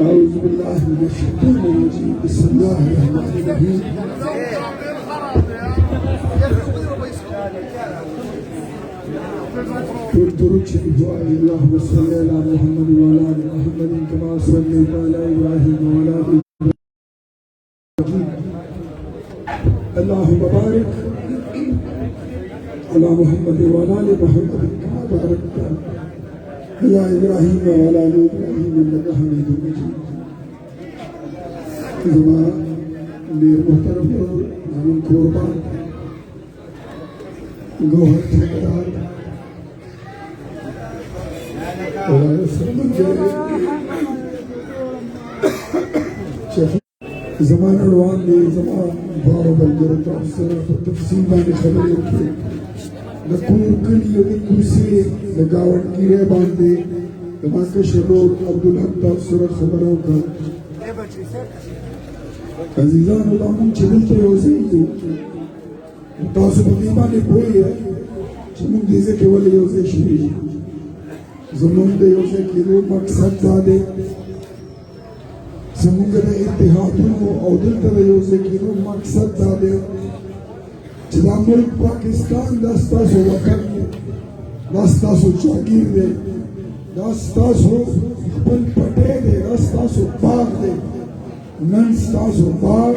أعوذ بالله من الشيطان الرجيم بسم الله الرحمن الرحيم درود شريف اللهم صل على محمد وعلى آل محمد كما صليت على إبراهيم وعلى آل إبراهيم اللهم بارك على محمد وعلى آل محمد كما باركت على إبراهيم وعلى آل إبراهيم إنك حميد مجيد زمان میر محترم زمان قربان گوہر ٹھیکیدار زمان اڑوان نے زمان بارو بلگرد صرف تفصیل بانے خبر رکھے نکور کلی نکور سے نگاون گیرے باندے زمان کے شروع عبدالحق صرف خبروں کا عزیزان اللہ من چلتے ہوزی تاسو بقیمانی بوئی ہے چمون دیزے کے ولی ہوزی شریف زمون دے ہوزے کی رو مقصد دادے زمون دے اتحادون و عودل دے ہوزے کی رو مقصد دادے چدا ملک پاکستان دستا سو وقت دستا سو چاگیر دے دستا سو خپل پٹے دے دستا سو باغ دے نن ستاسو باغ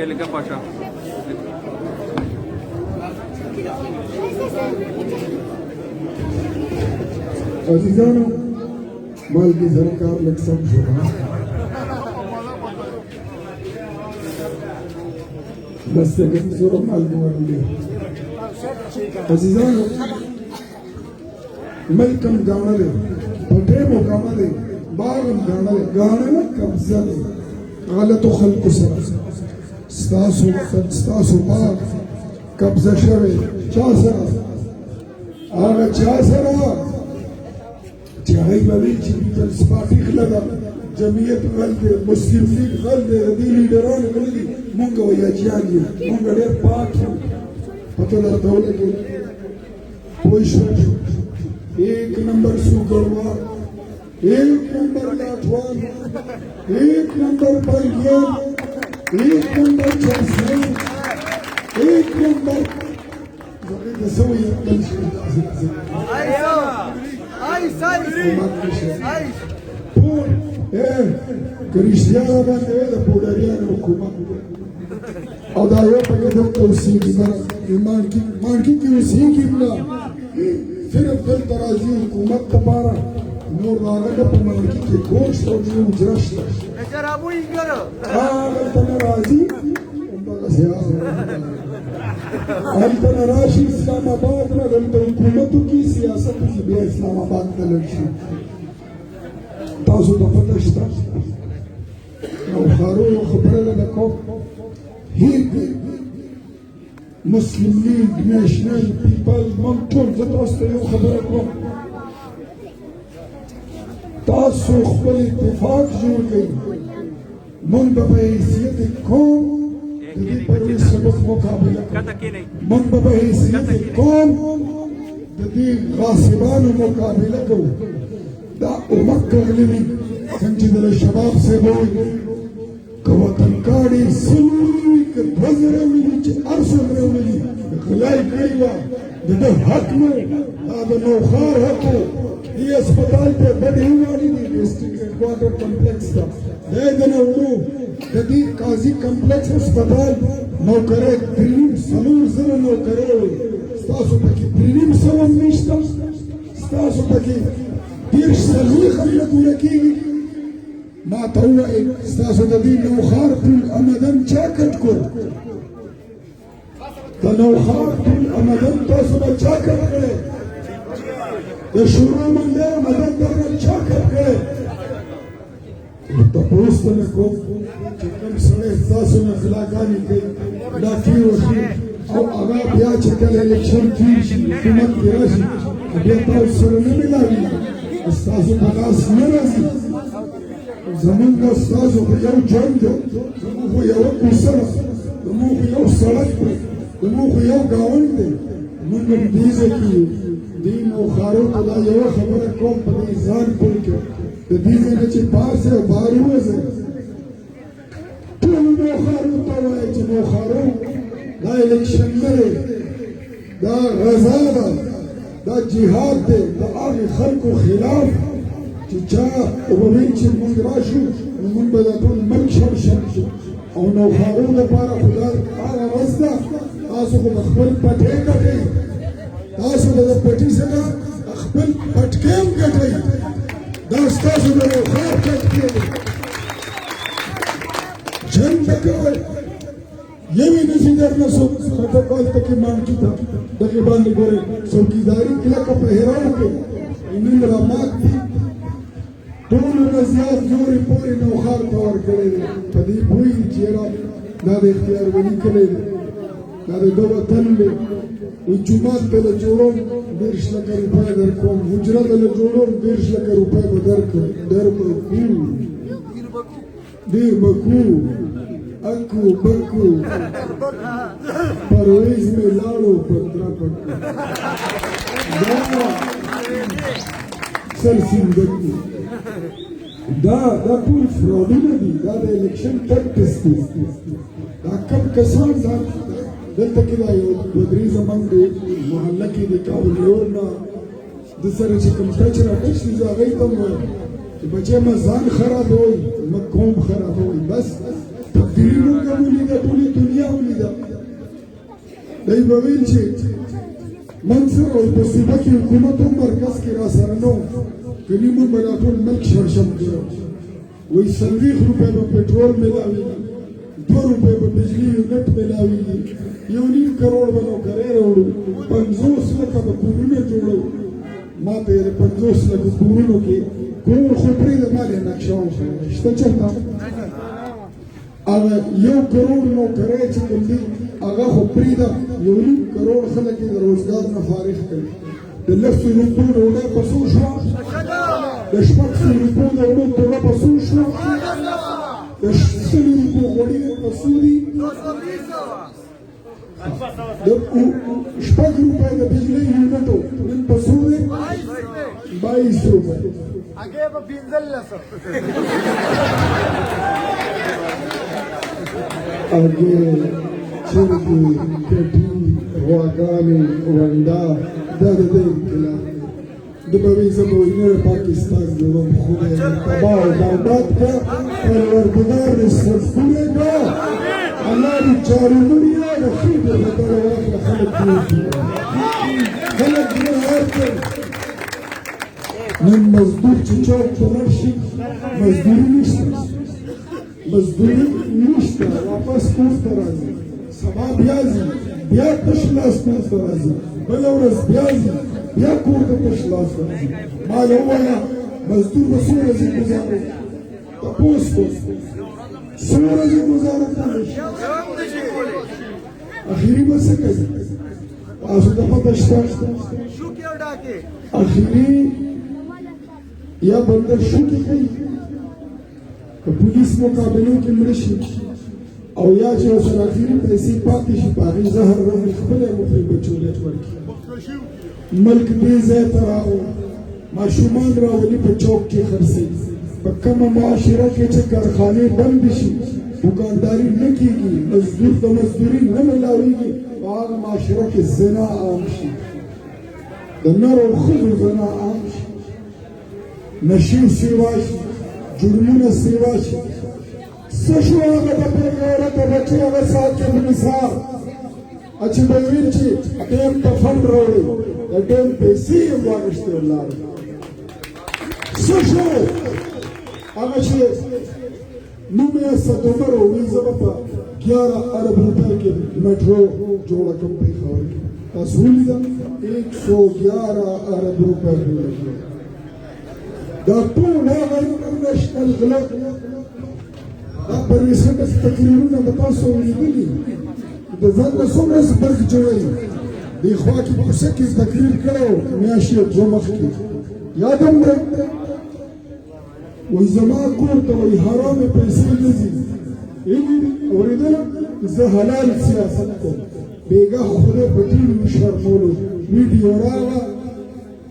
Angelica Pasha. عزیزانو مالکی سرکار لکسم شما بس تکن سورو مالکی ورلی عزیزانو ملکم گانا دے پٹیمو گانا دے باغم گانا دے گانا قبضہ دے غلط و خلق سر ستاسو وقت ستاسو باغ قبضہ شوے چا سرا آغا چا سرا چاہی بویل چی بیتل سپاقیق لگا جمعیت غلطے مسلم لیگ غلطے ردی لیڈران غلطی مونگا ویا جیانی مونگا دیر پاک ہوں پتہ در دولے کے پوشن ایک نمبر سوگروار ایک نمبر لاٹوان ایک نمبر پلگیان ایک نمبر چرسان ایک نمبر زغیت سوئی اقل شکل پور کریشتیانا باندې د پوډریانو حکومت او دا یو پکې د اوسېږي مارکیټ کې اوسېږي نه صرف دلته راځي حکومت لپاره نور هغه په مارکیټ کې ګوشت او اجره شته هلته نه راځي همدغسې هلته نه راشي اسلام آباد نه دلته حکومت وکړي سیاست وکړي بیا اسلام آباد ته لاړ شي تاسو ته پته شته نو خارو خبره ده کوم هیڅ مسلم لیگ نیشنل پیپل موږ ټول زه تاسو ته یو خبره کوم تاسو خپل اتفاق جوړ کړئ موږ به په حیثیت قوم د دې پرویز سبق مقابله کوو موږ به په حیثیت قوم د د دې غاصبانو مقابله کوو دا امک غلي څنګه چې د شباب صاحب وایي که وطن کاڼي سلوي که دوه زره ویلي چې هر څومره ویلي غلا یې کړې وه د ده حق نه دا د نوښار حق و دې اسپتال ته بدې وواړي دي ډسټرکټ هیډکواټر کمپلیکس ته دا یې دنه وړو د دې قاضي کمپلیکس اسپتال نوکرۍ 3.5 نوکرۍ وې ستاسو پکې 3.5 هم نشته ستاسو پکې 30 خلک پوره کېږي ما ته ووایئ ستاسو د دې نوښار ټول امدن چا کټ کړ د نوښار ټول امدن تاسو به چا کټ کړی د شورا منډی امدن درنه چا کټ کړی تپوس ته مې کوم چې کوم سړی ستاسو نه غلاګانې کوي ډاکې وښي او هغه بیا چې کله الیکشن کېږي حکومت کې راشي بیا تاسو سره نه ملاوي ستاسو په لاس نه راځي زمونږ ستاسو خو یو جنګ دی زمونږ خو یوه کوڅه ده زمونږ خو یو سړک دی زمونږ خو یو ګاونډ دی مونږ هم دې ځای کې یو دې نوښارو ته دا یوه خبره کوم په دې ځان پوه کړه د دې ځای نه چې پاس او بار ووځئ ټولو نوښارو ته وایئ چې نوښارو دا الیکشن نه دی دا غزا ده دا جهاد دی د هغې خلکو خلاف چې چا وویل چې موږ راشو نو موږ به دا ټول ملک شړشم شو او نوښارو لپاره خو دا هغه ورځ ده تاسو خو به خپل پټۍ ګټئ تاسو به د پټي سره خپل پټکۍ هم ګټئ دا ستاسو د نوښار پټکۍ دی جنګ به کوئ یوې نشي درنه څوک خټک هلته کې مانکي ته دغې باندې ګورئ څوکیداري کلکه په هراو کې نن رامات دي ټولو نه زیات نورې پورې نوښار ته ورکړی دی په دې پوهېږي چې یاره دا د اختیار ولي کلی دی دا د ده وطن دی وایي جومات ته له جوړوم 30 لکه روپۍ درکوم حجره ته له جوړوم 30 لکه روپۍ به درکړم ډېر به کو اکو بکو پرویز میں لاړو پترا پکو دا سر سندکو دا ټول فراډونه دي دا د الیکشن ټکټس دي دا کم کسان دا دلته کې دا یو دوه درې زمونږ د محله کې د کابل نه د سره چې کوم ټچ راټچ دي زه هغوی ته هم وایم چې بچی مه ځان خرابوئ مه قوم خرابوئ بس تقدیري موږ هم ولیده ټولې دنیا ولیده دی به ویل چې من سره وایي په صوبه کې حکومت هم مرکز کې را سره نه و کني موږ به دا ټول ملک شړشم کړو وایي 40 روپۍ به پټرول میلاوېږي 2 روپۍ به بجلي یونټ میلاوېږي 1.5 کروڑ به نوکرۍ راوړو 50 لکه به کورونه جوړو ما ته یې د 50 لکه کورونو کې کور خو پرېږده ما دې نقشه وښیه شته چېرته هغه 1 کروڑ نوکرۍ چې کوم دي هغه خو پرېږده 1.5 کروڑ خلک یې د روزګار نه فارغ کړي د 100 روپو ډوډۍ په څو شوه د 600 روپو ډوډۍ توله په څو شوه د 100 روپو غوړي په څو دي د 6 روپۍ د بجلۍ یونټو نن په څو دی 22 روپۍ هغې به 1500 هغې چرګې کټي غواګانې ونډه دا د دې انقلاب د به وایي زه به وایي نوی پاکستان جوړوم خدای مې تباه او برباد کړه پروردګار دې سرپوره کړه الله دې چارمنیا د ښې دې بدله واخله خلک دې خلک دې ورکړي نن مزدور چې چوک ته لاړ شي مزدوري نشته مزدوري نشته واپس کور ته راځي سبا بیا ځي بیا تش لاس کور ته راځي بله ورځ بیا ځي بیا کور ته تش لاس راځي ما له ووایه مزدور به څو ورځې ګزارو تپوس کوم څو ورځې ګزاره کولی شي اخري به څه کوي تاسو ته پته شته اخري یا بندر شوکې کوي که پولیس مقابلو کې مړه شي او یا چې ورسره اخري پیسې پاتې شي په هغې زهر رحم خپله مخې بچو لټ ورکړي ملک دې ځای ته راغو ماشومان راولي په چوک کې خرڅوي په کومه معاشره کې چې کارخانې بندې شي دوکانداري نه کېږي مزدور د مزدوري نه ملاویږي په هغه معاشره کې زنا عام شي د نرو ښځو زنا عام شي نشې سیوا شي جرمونه سیوا شي څه شو هغه د بېغیرته بچې هغه ساقب نثار چې به ویل چې ډېر ته فنډ راوړي د ډېر پیسې یې واخیستې ولاړې څه شو هغه چې نوم یې ستومر وویل زه به په 11 ارب روپۍ کې میټرو جوړه کړم پېښور کې تاسو ولیده 111 ارب روپۍ جوړه کړم دا ټول هغه انټرنیشنل غلط دا پرېسنټ تقریرونه به تاسو ولیدلي د ځان نه څومره زبرګ جوړوي دې خوا کې په کوڅه کې تقریر کړی و میاشتې دوه مخکې یاد هم دی وایي زما کور ته وایي حرامې پیسې نه ځي اورېدله زه حلال سیاست کوم بېګاه خدای په ټولو شرمولو ویډیو راغله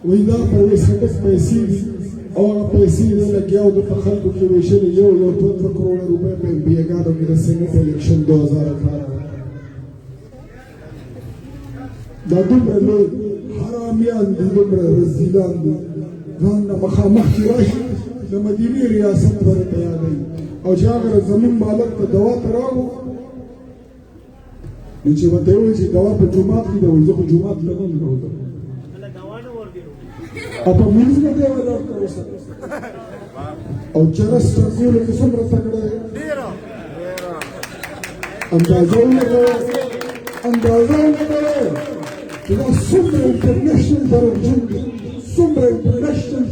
وایي دا پرېسنټس پیسې دي او هغه پیسې دی لګیا د په خلکو کې ویشلې یو 2 کروڑه روپۍ په بیګانو کې د سینټ الیکشن 2018 دا دومره لوی حرامیان دي دومره رزیلان دي ځان نه مخامخ چې راشي د مدینې ریاست پورې ته یادوي او چې هغه زمونږ مالک ته دوا ته راغلو نو چې ورته یې وویل چې دوا په جومات کې ده وایي زه خو جومات ته نه ننوځم او په مونځ نه دی ولاړ ته اوسه او چرس ټکولو کې څومره تکړه دی اندازه ولګوه چې دا څومره انټرنیشنل درجون دی څومره انټرنیشنل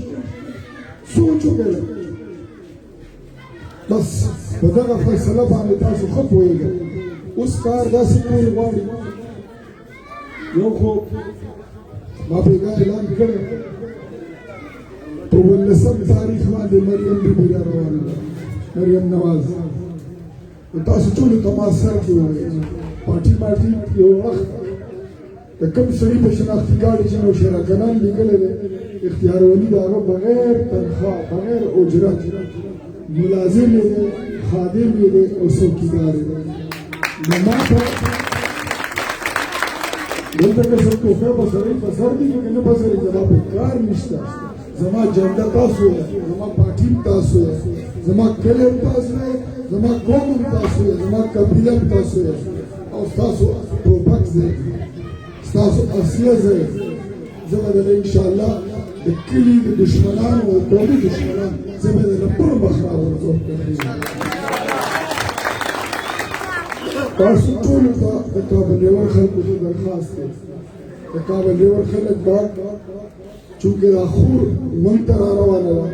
سوچ وکړه بس په دغه فیصله باندې تاسو ښه پوهېږئ اوس کار داسې کول غواړي یو خو ما بېګا اعلان کړی په 19 تاریخ باندې مریم بیبي را روانه ده مریم نواز تاسو ټولو ته ما سر کې وویل پارټي یو وخت د کوم سړي په شناختي ګاډي چې نو شراکنان لیکلی دی اختیار ولي د هغه بغیر تنخواه بغیر اجرت ملازم یې دی خادم یې دی او څوکیدار یې دی نو ما ته دلته که څه توفه به سړی په سر دي که نه به سړی زما په کار نشته زما جنډه تاسو یې زما پارټي تاسو یې زما کلی تاسو یې زما قوم تاسو یې زما قبیله تاسو یې او ستاسو ټوپک دی ستاسو اصلیه ځای زه به دله انشاءالله د کلي د دشمنانو او قومي دشمنان زه به دله پر مخ راغورځوم تاسو ټولو ته د کابل ریور خلکو ته درخواست دی د کابل ریور خلک به چونکې دا خور موږ ته را روانه ده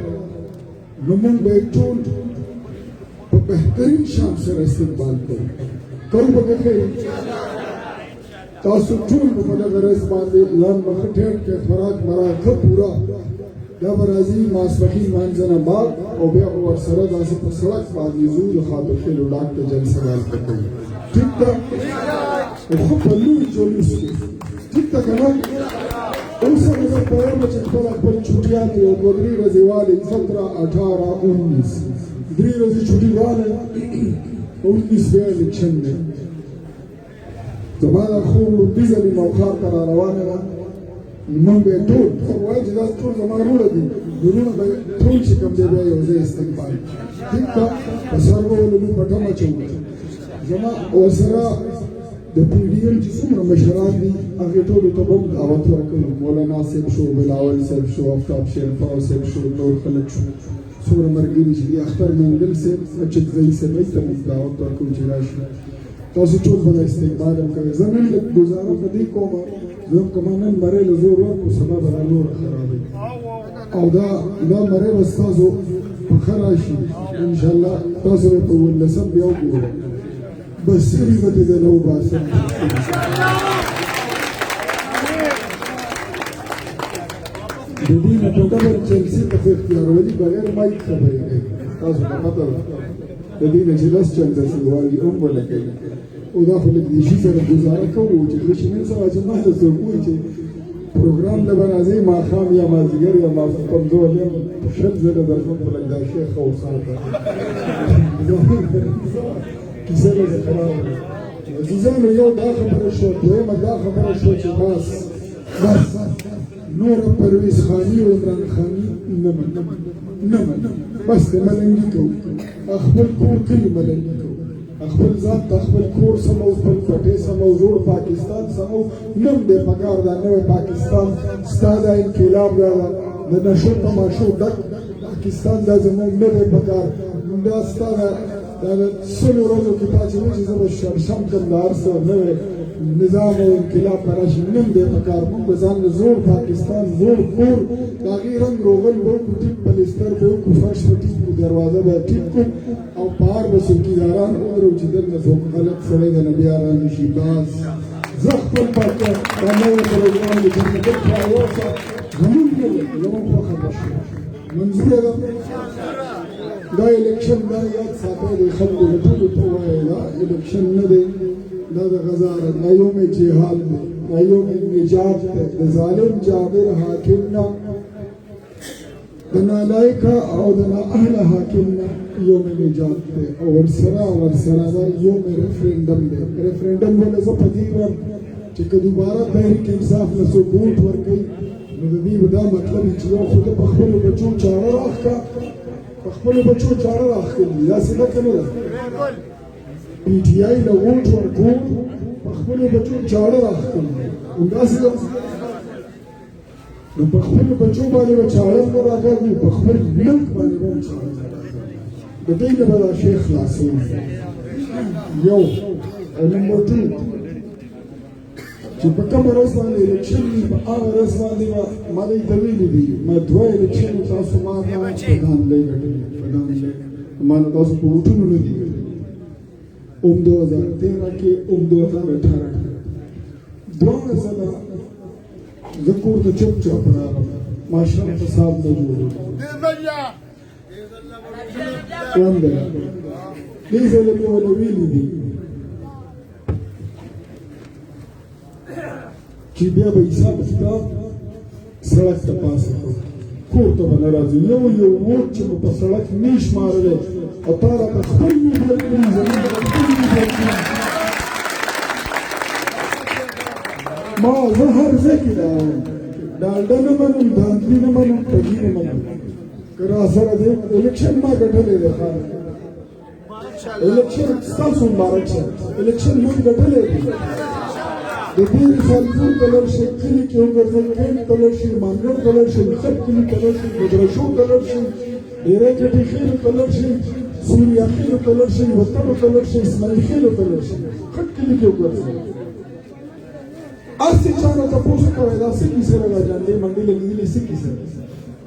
نو موږ به یې ټول په بهترین شان سره استقبال کوو کوو به که خیر تاسو ټول په دغه ورځ باندې ځان به ښه ټیټ کړئ خوراک مراک ښه پوره دا به راځي ماسپښین لمانځنه بعد او بیا به ورسره داسې په سړک باندې ځو د خاطر خیلو ډاک ته جلسه هلته کوو ټیک ده او ښه په لوی جلوس کې ټیک ده که نه اوس هغه زه پوهېږم چې خپله خپل چوټیان دي او 2-3 ورځې والي 17 18 19 3 ورځې چوټي والی 19 بیا الیکشن دی زما دا خو وړاندیزه مې موخار ته را روانه ده موږ به یې ټول خو وایي چې دا ټول زما وروڼه دي وروڼه به ټول چې کوم دی بیا یو ځای استقبال ټیک ده په سر به ولولو پټه اچوو زما ورسره د پی ډي ایم چې څومره مشران دي هغې ټولو ته به هم دعوت ورکوو مولانا صاحب شو بلاول صاحب شو آفتاب شیرپاو صاحب شو نور خلک شو څومره ملګري چې دي اختر منګل صاحب اچکزی صاحب هغې ته هم دعوت ورکوو چې راشي تاسو ټول به استقبال هم کوئ زه نن لږ ګزاره په دې کومه زه هم که ما نن مرۍ له زور ورکړو سبا به دا نوره خرابوي او دا مرۍ به ستاسو په ښه راشي انشاءالله تاسو به په 19 بیا وګورئ بصري به دې نه وباسم د دې نه په دغه جلسې ته په اختیارولي بغیر مایک خبرې کوي تاسو ته پته ده د دې نه چې لس چنده شي وایي هم ولګوي او دا خو لږ د شي سره ګزاره کوو چې ښه شي نن سبا چې ما ته څوک وایي چې پروګرام د برازي ماښام یا مازدیګر یا ماسخوتن زه ولیم شل ځله درځم په لږ دا شیخ او ساته کیسه لږه خرابه ده عزیزانو یو دا خبره شوه دویمه دا خبره شوه چې بس نوره پرویز خاني او عمران خاني نه منم بس د ملنګي کوو خپل کور کلي ملنګي کوو خپل ځان ته خپل کور سمو خپل کوټې سمو جوړ پاکستان سمو نوم دی پکار دا نوی پاکستان ستا دا انقلاب دا د نشو تماشو ډک پاکستان دا زموږ نه دی پکار دا ستا دا سلو ورځو کې پاتې وي چې زه به شرشم کړم د هر څه نوی نظام او انقلاب به راشي نوم دی پکار موږ به ځان له زوړ پاکستان زوړ کور د هغې رنګ روغل به وکړو ټیک پلستر به وکړو فرش به ټیک کړو دروازه به ټیک کړو او بهر به څوکیداران وګورو چې دلته څوک خلک سړی د نبیان رانه شي باز زه خپل پاکه دا نوی پروګرام د جنګل راووسه زمونږ نه دی زمونږ خوښه به شي منظوره ده دا الیکشن دا یاد ساتئ د خلکو د ټولو ته ووایئ دا الیکشن نه دی دا د غزارت دا یوم جهاد دی دا یوم نجات دی د ظالم جابر حاکم نه د نالایقه او د نااهله حاکم نه یوم نجات دی او ورسره دا یوم ریفرنډم دی ریفرنډم ولې زه په دې وایم چې که دوباره تحریک انصاف له څوک ووټ ورکوي نو د دې به دا مطلب وي چې یو خو ده په خپلو بچو چاړه راښکه په خپلو بچو چاړه راښکلي داسې ده که نه ده پی ټي آی له ووټ ورکوو په خپلو بچو چاړه راښکلي همداسې ده نو په خپلو بچو باندې به چاړه نه راګرځو په خپل ملک باندې به هم چاړه د دې نه به دا شی خلاصوو یو او نمبر 2 چې په کومه ورځ باندې الیکشن وي په هغه ورځ باندې به ما دې ته ویلي دي ما دوه الیکشن تاسو ما ته په دانلۍ ګټلي په دانلۍ ما نه تاسو په ووټونو نه دي ګټلي 2013 کې 2018 کې دواړه ځله زه کور ته چپ چاپ راغلم ماشاءالله فساد نه جوړ دې ځله مې ونه ویلي دي چې بیا به حساب کتاب سړک ته پاسه کړو کور ته به نه راځي یو ووټ چې مو په سړک نه شمارلی او تا راته خپل مې بل کړي زمونږ به خپل مې بل کړي ما زه هر ځای کې دا وایم ډالډه نه منم داندلي نه منم پګي نه منم که راسره دی الیکشن ما ګټلی دی ښه الیکشن ستاسو مبارک شه الیکشن موږ ګټلی دی د دې خلکو کلر شي کلی کې وګرځي کین کلر شي مانګر کلر شي خط کلی کلر شي مدرسو کلر شي ډیره کې خیر کلر شي سوریا کې کلر شي وطن کلر شي اسماعیل کې کلر شي خط کلی کې وګرځي اسی چانه تاسو کوی دا څه کیسه راځي منډي لګیلې څه کیسه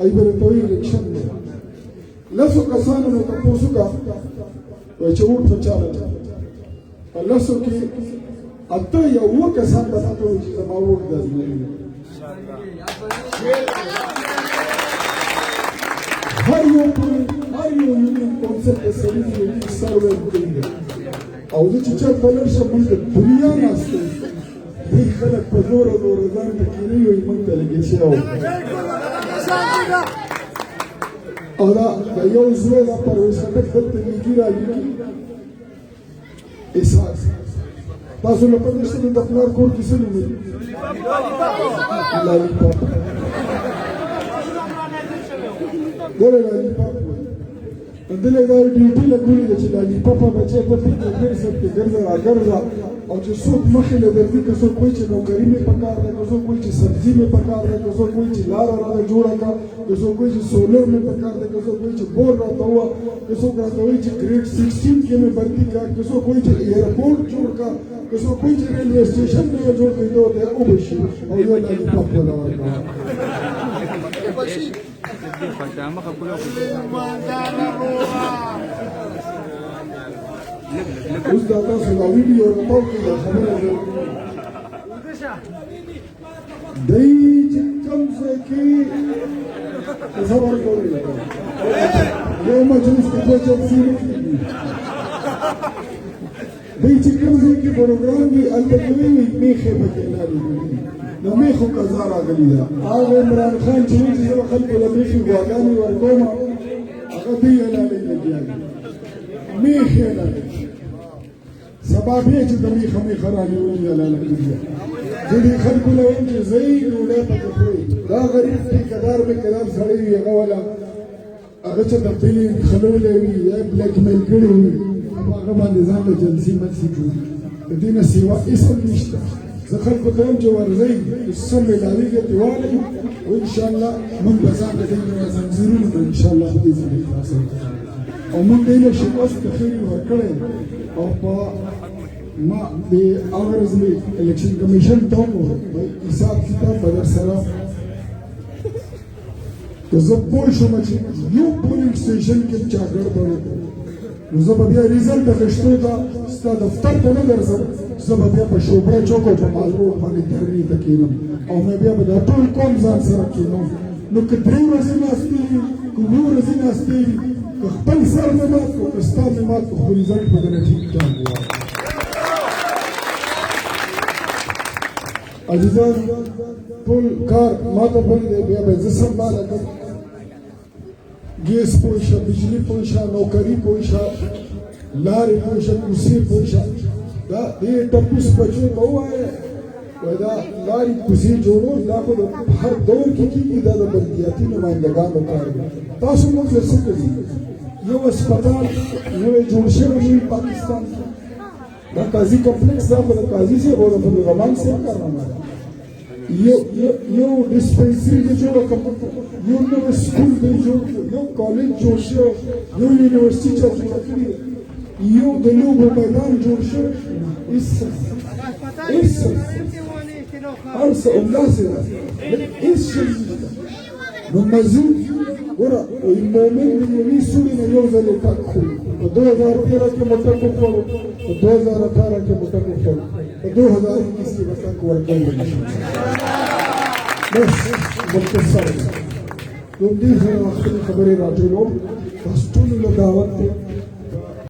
ای بل ته وی الیکشن دی لاسو کسانو ته تاسو کا وای چې ووټ چاله لاسو کې اته یو کسان به تاسو چې زما ووټ درځي هر یو یونین کونسل کې سړي سروې کوي او چې چېرته لرشه موږ د دنیا ناسته دې خلک په زور ځان ته کینی وي موږ ته لګي شي او دا یو زوی دا پرویز خټک دلته میږي راځي احساس تاسو له پدې څخه د خپل کور کې څه نومي لالیپاپ ګوره لالیپاپ دلته دا ډیوټي لګولې چې لالیپاپ بچي په دې کې ګرځي ګرځا او چې څوک مخې له درځي که څوک وایي چې نوکري مې پکار ده که څوک وایي چې سبزي مې پکار ده که څوک وایي چې لاره راته جوړه کړه که څوک وایي چې سولر مې پکار ده که څوک وایي چې بور راته ووه که څوک راته وایي چې ګریډ 16 کې مې بندي کړه که څوک وایي چې ایرپورټ جوړ کړه که څوک وایي چې ریلوے سټیشن مې جوړ کړي ته ورته وبشي او یو لالیپاپ ولا ورکړه اوس دا تاسو دا ویډیو راټول کړئ دا خبره ده دی چې کوم ځای کې خبر کوي یو مجلس کې دوه جلسې نه کېږي دی چې کوم ځای کې پروګرام وي هلته کې وي میخې پکې لاندې د میخو قضا راغلې ده هغه عمران خان چې وایي چې زه به خلکو له میخې غواګانې ورکوم هغه دوی حلالۍ لګیا دي میخ یې حلالۍ سبا بیا چې د میخه رانیولي حلاله کړي زه دې خلکو له وایم چې ځئ ډوډۍ پکې خورئ دا غریب ټیکهدار مېکهدار سړی وي هغه والا هغه چې د پیلې خلولی وي یا بلیک میل کړی وي هغه باندې ځان له جنسي منسي کړي د دې نه سوا اسم نشته زه خلکو ته وایم چې ورځئ څه میلاویږي ترې والئ او انشاءالله موږ به ځان د دې زنځیرونو نه انشاءالله په دې ځای خلاصوو او موږ دې له شکست د خیر ورکړی او په ما د هغه ورځ مې الیکشن کمیشن ته وویل حساب کتاب به در سره که زه پوه شوم چې یو پولینګ سټیشن کې چا ګډوډ وکړو نو زه به بیا ریزلټ اخیستو ته ستا دفتر ته نه درځم زه به بیا په شوبره چوک او په مال روډ باندې دهرني ته کښېنم او مې بیا به دا ټول قوم ځان سره کښېنم نو که 3 ورځې ناستې وي که 2 ورځې ناستې وي که خپل سر مې مات کړو که ستا مې مات کړو خو ریزلټ به درنه ټیک ټاک وایي عزیزان ټول کار ما ته پرې دی بیا به زه سمباله کړم ګیس پوه شه بجلي پوه شه نوکري پوه شه لارې پوه شه کوڅې پوه شه دا دې ټپوس بچو ته ووایه وایي دا لارې کوڅې جوړول دا خو د هر دور کې کېږي دا د بلدیاتي نمایندګانو کار دی تاسو موږ له څه کوي یو هسپتال نوی جوړ شوی وي پاکستان دا قاضي کمپلیکس دا خو د قاضي صاحب او د فضل الرحمن صاحب کارنامه ده یو ډسپنسري دی جوړه کړه یو نوی سکول دی جوړ کړه یو کالج جوړ شوی یو یونیورسټي چا جوړه کړې یو د لوبو میدان جوړ شوی هېڅ هر څه همداسې ده هېڅ شی نشته نو مزید ګوره مومن د یوې سوړې نه یو ځل یې ټک خوري په 2013 کې مو ټک وخوړو په 2018 کې مو ټک وخوړو په 2021 کې به ټک ورکولی نه شي بس مختصر دی نو دې سره خپلې خبرې راټولوم تاسو ټولو له دعوت دی